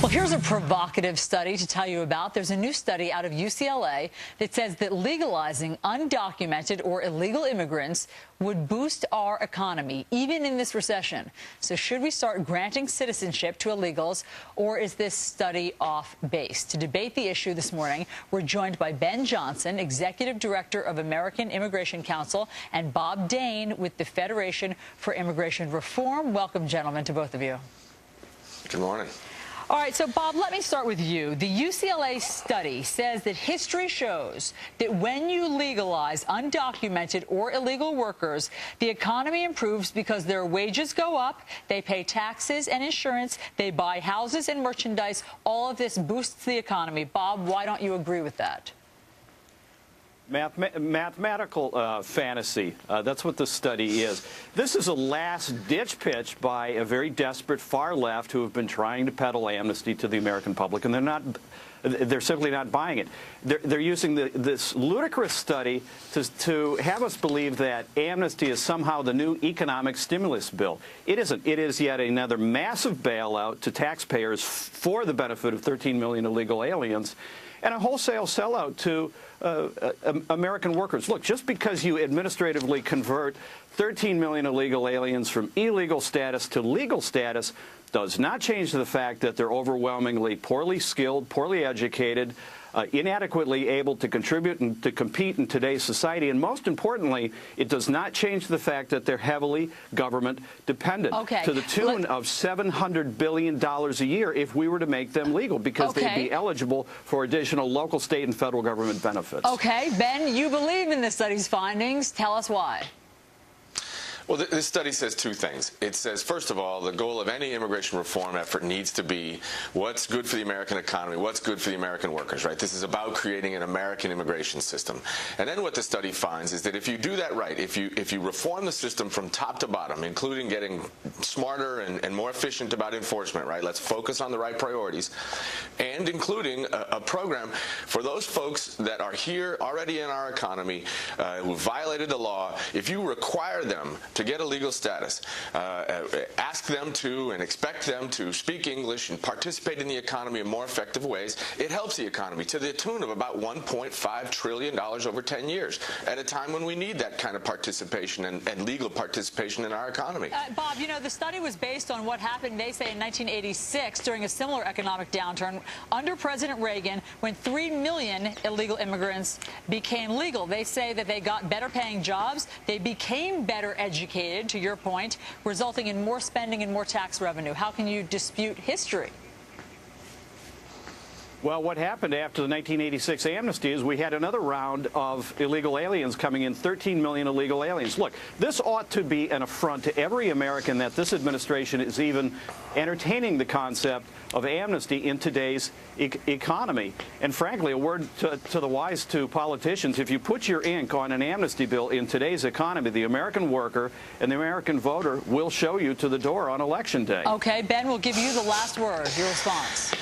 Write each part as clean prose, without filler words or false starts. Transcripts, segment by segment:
Well, here's a provocative study to tell you about. There's a new study out of UCLA that says that legalizing undocumented or illegal immigrants would boost our economy, even in this recession. So should we start granting citizenship to illegals, or is this study off base? To debate the issue this morning, we're joined by Ben Johnson, Executive Director of American Immigration Council, and Bob Dane with the Federation for Immigration Reform. Welcome, gentlemen, to both of you. Good morning. All right, so Bob, let me start with you. The UCLA study says that history shows that when you legalize undocumented or illegal workers, the economy improves because their wages go up, they pay taxes and insurance, they buy houses and merchandise. All of this boosts the economy. Bob, why don't you agree with that? Mathematical fantasy. That's what the study is. This is a last-ditch pitch by a very desperate far left who have been trying to peddle amnesty to the American public, and they're simply not buying it. They're using this ludicrous study to have us believe that amnesty is somehow the new economic stimulus bill. It isn't. It is yet another massive bailout to taxpayers for the benefit of 13 million illegal aliens, and a wholesale sellout to American workers. Look, just because you administratively convert 13 million illegal aliens from illegal status to legal status does not change the fact that they're overwhelmingly poorly skilled, poorly educated, inadequately able to contribute and to compete in today's society. And most importantly, it does not change the fact that they're heavily government dependent to the tune of $700 billion a year if we were to make them legal, because they'd be eligible for additional local, state, and federal government benefits. Okay, Ben, you believe in the study's findings. Tell us why. Well, this study says two things. It says, first of all, the goal of any immigration reform effort needs to be what's good for the American economy, what's good for the American workers, right? This is about creating an American immigration system. And then what the study finds is that if you do that right, if you reform the system from top to bottom, including getting smarter and more efficient about enforcement, right? Let's focus on the right priorities, and including a program for those folks that are here already in our economy who violated the law. If you require them to get a legal status, ask them to and expect them to speak English and participate in the economy in more effective ways, it helps the economy to the tune of about $1.5 trillion over 10 years, at a time when we need that kind of participation and legal participation in our economy. Bob, you know, the study was based on what happened, they say, in 1986 during a similar economic downturn under President Reagan, when 3 million illegal immigrants became legal. They say that they got better paying jobs, they became better educated, to your point, resulting in more spending and more tax revenue. How can you dispute history? Well, what happened after the 1986 amnesty is we had another round of illegal aliens coming in, 13 million illegal aliens. Look, this ought to be an affront to every American that this administration is even entertaining the concept of amnesty in today's economy. And frankly, a word to the wise to politicians: if you put your ink on an amnesty bill in today's economy, the American worker and the American voter will show you to the door on Election Day. Okay, Ben, we'll give you the last word. Your response.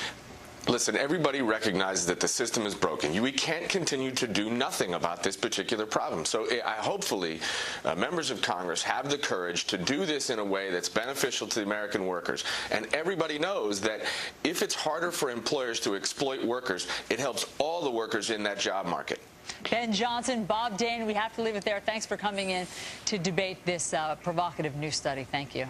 Listen, everybody recognizes that the system is broken. We can't continue to do nothing about this particular problem. So hopefully members of Congress have the courage to do this in a way that's beneficial to the American workers. And everybody knows that if it's harder for employers to exploit workers, it helps all the workers in that job market. Ben Johnson, Bob Dane, we have to leave it there. Thanks for coming in to debate this provocative new study. Thank you.